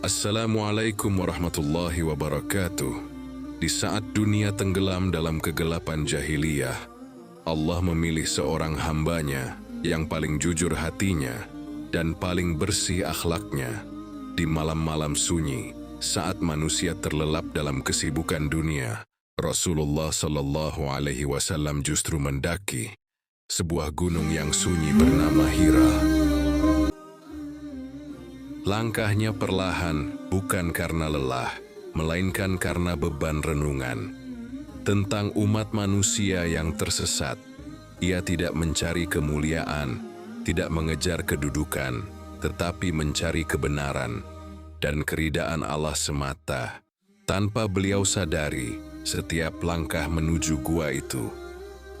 Assalamualaikum warahmatullahi wabarakatuh. Di saat dunia tenggelam dalam kegelapan jahiliyah, Allah memilih seorang hambanya yang paling jujur hatinya dan paling bersih akhlaknya. Di malam-malam sunyi, saat manusia terlelap dalam kesibukan dunia, Rasulullah Shallallahu Alaihi Wasallam justru mendaki sebuah gunung yang sunyi bernama Hira. Langkahnya perlahan, bukan karena lelah, melainkan karena beban renungan tentang umat manusia yang tersesat. Ia tidak mencari kemuliaan, tidak mengejar kedudukan, tetapi mencari kebenaran dan keridaan Allah semata. Tanpa beliau sadari, setiap langkah menuju gua itu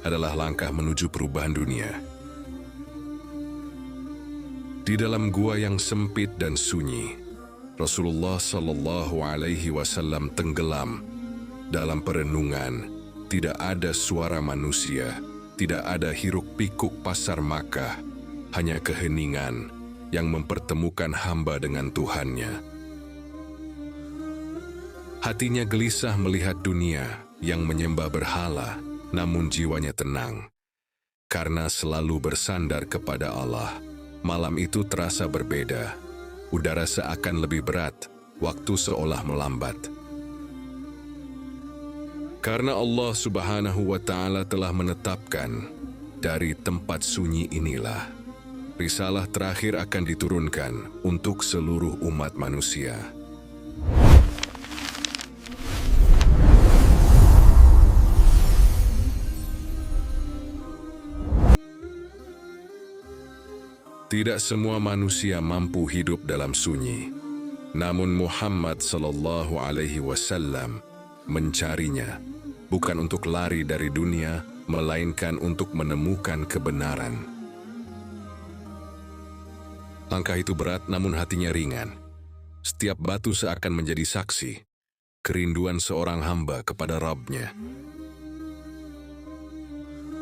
adalah langkah menuju perubahan dunia. Di dalam gua yang sempit dan sunyi, Rasulullah Shallallahu Alaihi Wasallam tenggelam dalam perenungan. Tidak ada suara manusia, tidak ada hiruk-pikuk pasar Makkah, hanya keheningan yang mempertemukan hamba dengan Tuhannya. Hatinya gelisah melihat dunia yang menyembah berhala, namun jiwanya tenang karena selalu bersandar kepada Allah. Malam itu terasa berbeda. Udara seakan lebih berat, waktu seolah melambat. Karena Allah Subhanahu wa Ta'ala telah menetapkan, dari tempat sunyi inilah risalah terakhir akan diturunkan untuk seluruh umat manusia. Tidak semua manusia mampu hidup dalam sunyi, namun Muhammad Sallallahu Alaihi Wasallam mencarinya, bukan untuk lari dari dunia, melainkan untuk menemukan kebenaran. Langkah itu berat, namun hatinya ringan. Setiap batu seakan menjadi saksi kerinduan seorang hamba kepada Rabb-Nya.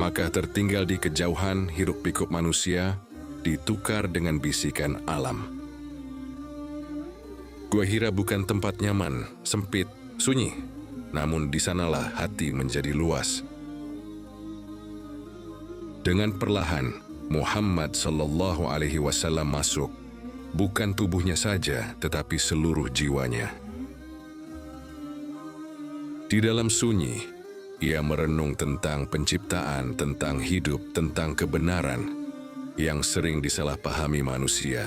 Maka tertinggal di kejauhan hiruk-pikuk manusia ditukar dengan bisikan alam. Gua Hira bukan tempat nyaman, sempit, sunyi, namun di sanalah hati menjadi luas. Dengan perlahan, Muhammad Sallallahu Alaihi Wasallam masuk, bukan tubuhnya saja, tetapi seluruh jiwanya. Di dalam sunyi, ia merenung tentang penciptaan, tentang hidup, tentang kebenaran yang sering disalahpahami manusia.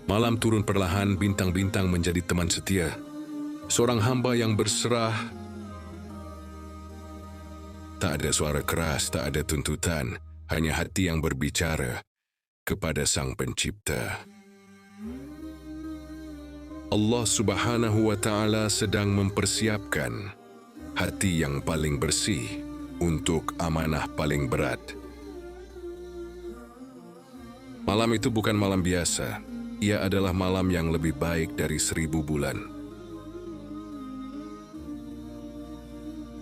Malam turun perlahan, bintang-bintang menjadi teman setia. Seorang hamba yang berserah. Tak ada suara keras, tak ada tuntutan, hanya hati yang berbicara kepada Sang Pencipta. Allah Subhanahu wa Ta'ala sedang mempersiapkan hati yang paling bersih untuk amanah paling berat. Malam itu bukan malam biasa, ia adalah malam yang lebih baik dari 1000 bulan.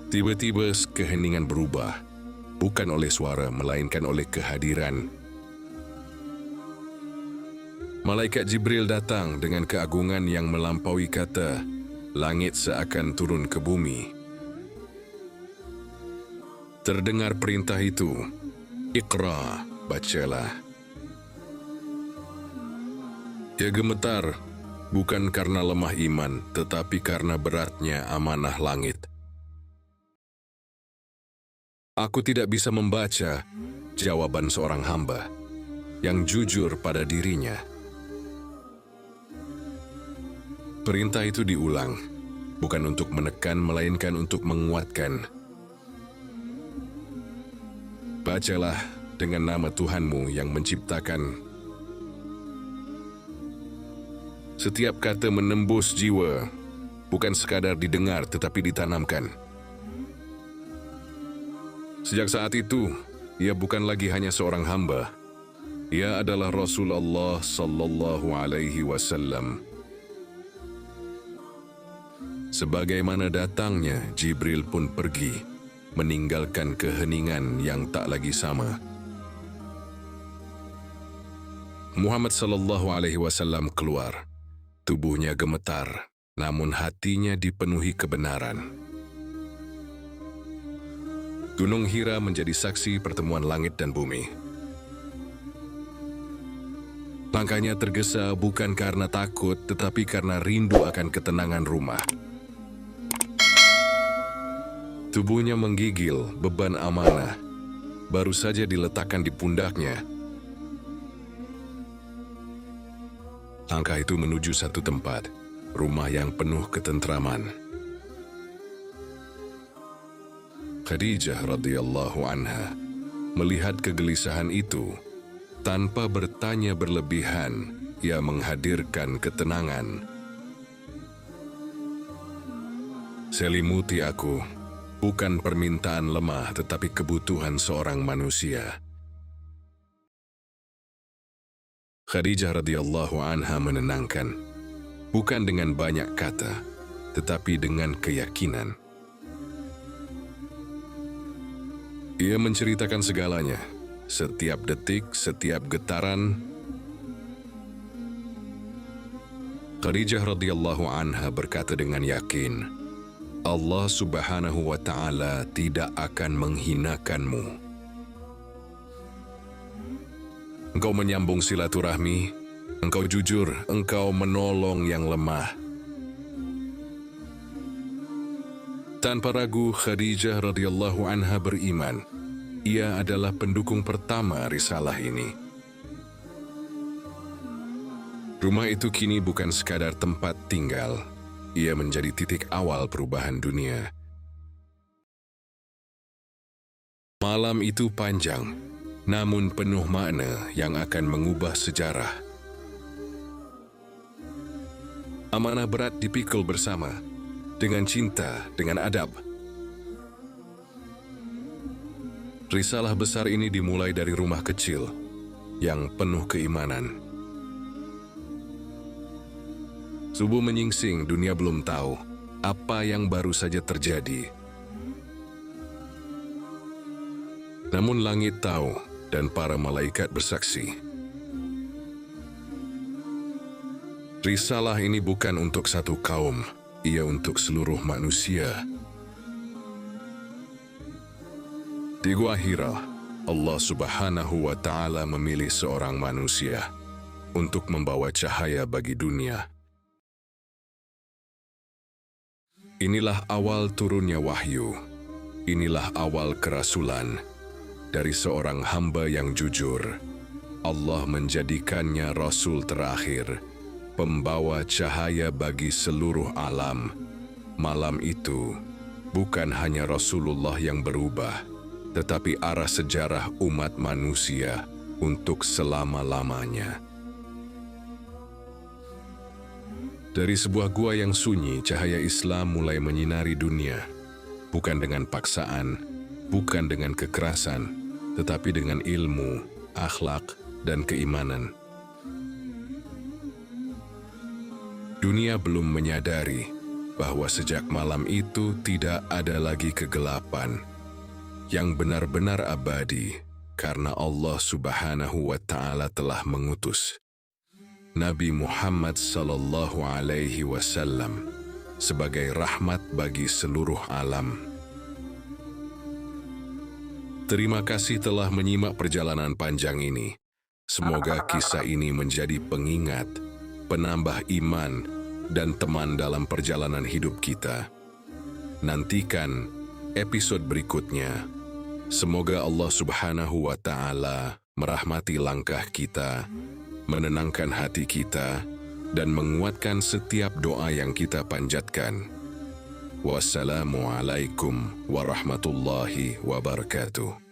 Tiba-tiba keheningan berubah, bukan oleh suara, melainkan oleh kehadiran. Malaikat Jibril datang dengan keagungan yang melampaui kata, langit seakan turun ke bumi. Terdengar perintah itu, Iqra, bacalah. Ia gemetar, bukan karena lemah iman, tetapi karena beratnya amanah langit. Aku tidak bisa membaca jawaban seorang hamba yang jujur pada dirinya. Perintah itu diulang, bukan untuk menekan, melainkan untuk menguatkan. Bacalah dengan nama Tuhanmu yang menciptakan. Setiap kata menembus jiwa, bukan sekadar didengar tetapi ditanamkan. Sejak saat itu, ia bukan lagi hanya seorang hamba. Ia adalah Rasulullah Sallallahu Alaihi Wasallam. Sebagaimana datangnya, Jibril pun pergi, meninggalkan keheningan yang tak lagi sama. Muhammad Sallallahu Alaihi Wasallam keluar. Tubuhnya gemetar, namun hatinya dipenuhi kebenaran. Gunung Hira menjadi saksi pertemuan langit dan bumi. Langkahnya tergesa bukan karena takut, tetapi karena rindu akan ketenangan rumah. Tubuhnya menggigil, beban amanah baru saja diletakkan di pundaknya. Langkah itu menuju satu tempat, rumah yang penuh ketentraman. Khadijah radhiyallahu anha melihat kegelisahan itu, tanpa bertanya berlebihan, ia menghadirkan ketenangan. Selimuti aku, bukan permintaan lemah tetapi kebutuhan seorang manusia. Khadijah radhiyallahu anha menenangkan, bukan dengan banyak kata, tetapi dengan keyakinan. Ia menceritakan segalanya, setiap detik, setiap getaran. Khadijah radhiyallahu anha berkata dengan yakin, Allah Subhanahu wa Ta'ala tidak akan menghinakanmu. Engkau menyambung silaturahmi, engkau jujur, engkau menolong yang lemah. Tanpa ragu, Khadijah radhiyallahu anha beriman. Ia adalah pendukung pertama risalah ini. Rumah itu kini bukan sekadar tempat tinggal. Ia menjadi titik awal perubahan dunia. Malam itu panjang, namun penuh makna yang akan mengubah sejarah. Amanah berat dipikul bersama, dengan cinta, dengan adab. Risalah besar ini dimulai dari rumah kecil yang penuh keimanan. Subuh menyingsing, dunia belum tahu apa yang baru saja terjadi. Namun langit tahu dan para malaikat bersaksi. Risalah ini bukan untuk satu kaum, ia untuk seluruh manusia. Di Gua Hira, Allah Subhanahu wa Ta'ala memilih seorang manusia untuk membawa cahaya bagi dunia. Inilah awal turunnya wahyu. Inilah awal kerasulan. Dari seorang hamba yang jujur, Allah menjadikannya Rasul terakhir, pembawa cahaya bagi seluruh alam. Malam itu, bukan hanya Rasulullah yang berubah, tetapi arah sejarah umat manusia untuk selama-lamanya. Dari sebuah gua yang sunyi, cahaya Islam mulai menyinari dunia, bukan dengan paksaan, bukan dengan kekerasan, tetapi dengan ilmu, akhlak, dan keimanan. Dunia belum menyadari bahwa sejak malam itu tidak ada lagi kegelapan yang benar-benar abadi karena Allah Subhanahu wa Ta'ala telah mengutus Nabi Muhammad Sallallahu Alaihi Wasallam sebagai rahmat bagi seluruh alam. Terima kasih telah menyimak perjalanan panjang ini. Semoga kisah ini menjadi pengingat, penambah iman, dan teman dalam perjalanan hidup kita. Nantikan episode berikutnya. Semoga Allah Subhanahu wa Ta'ala merahmati langkah kita, menenangkan hati kita, dan menguatkan setiap doa yang kita panjatkan. Wassalamualaikum warahmatullahi wabarakatuh.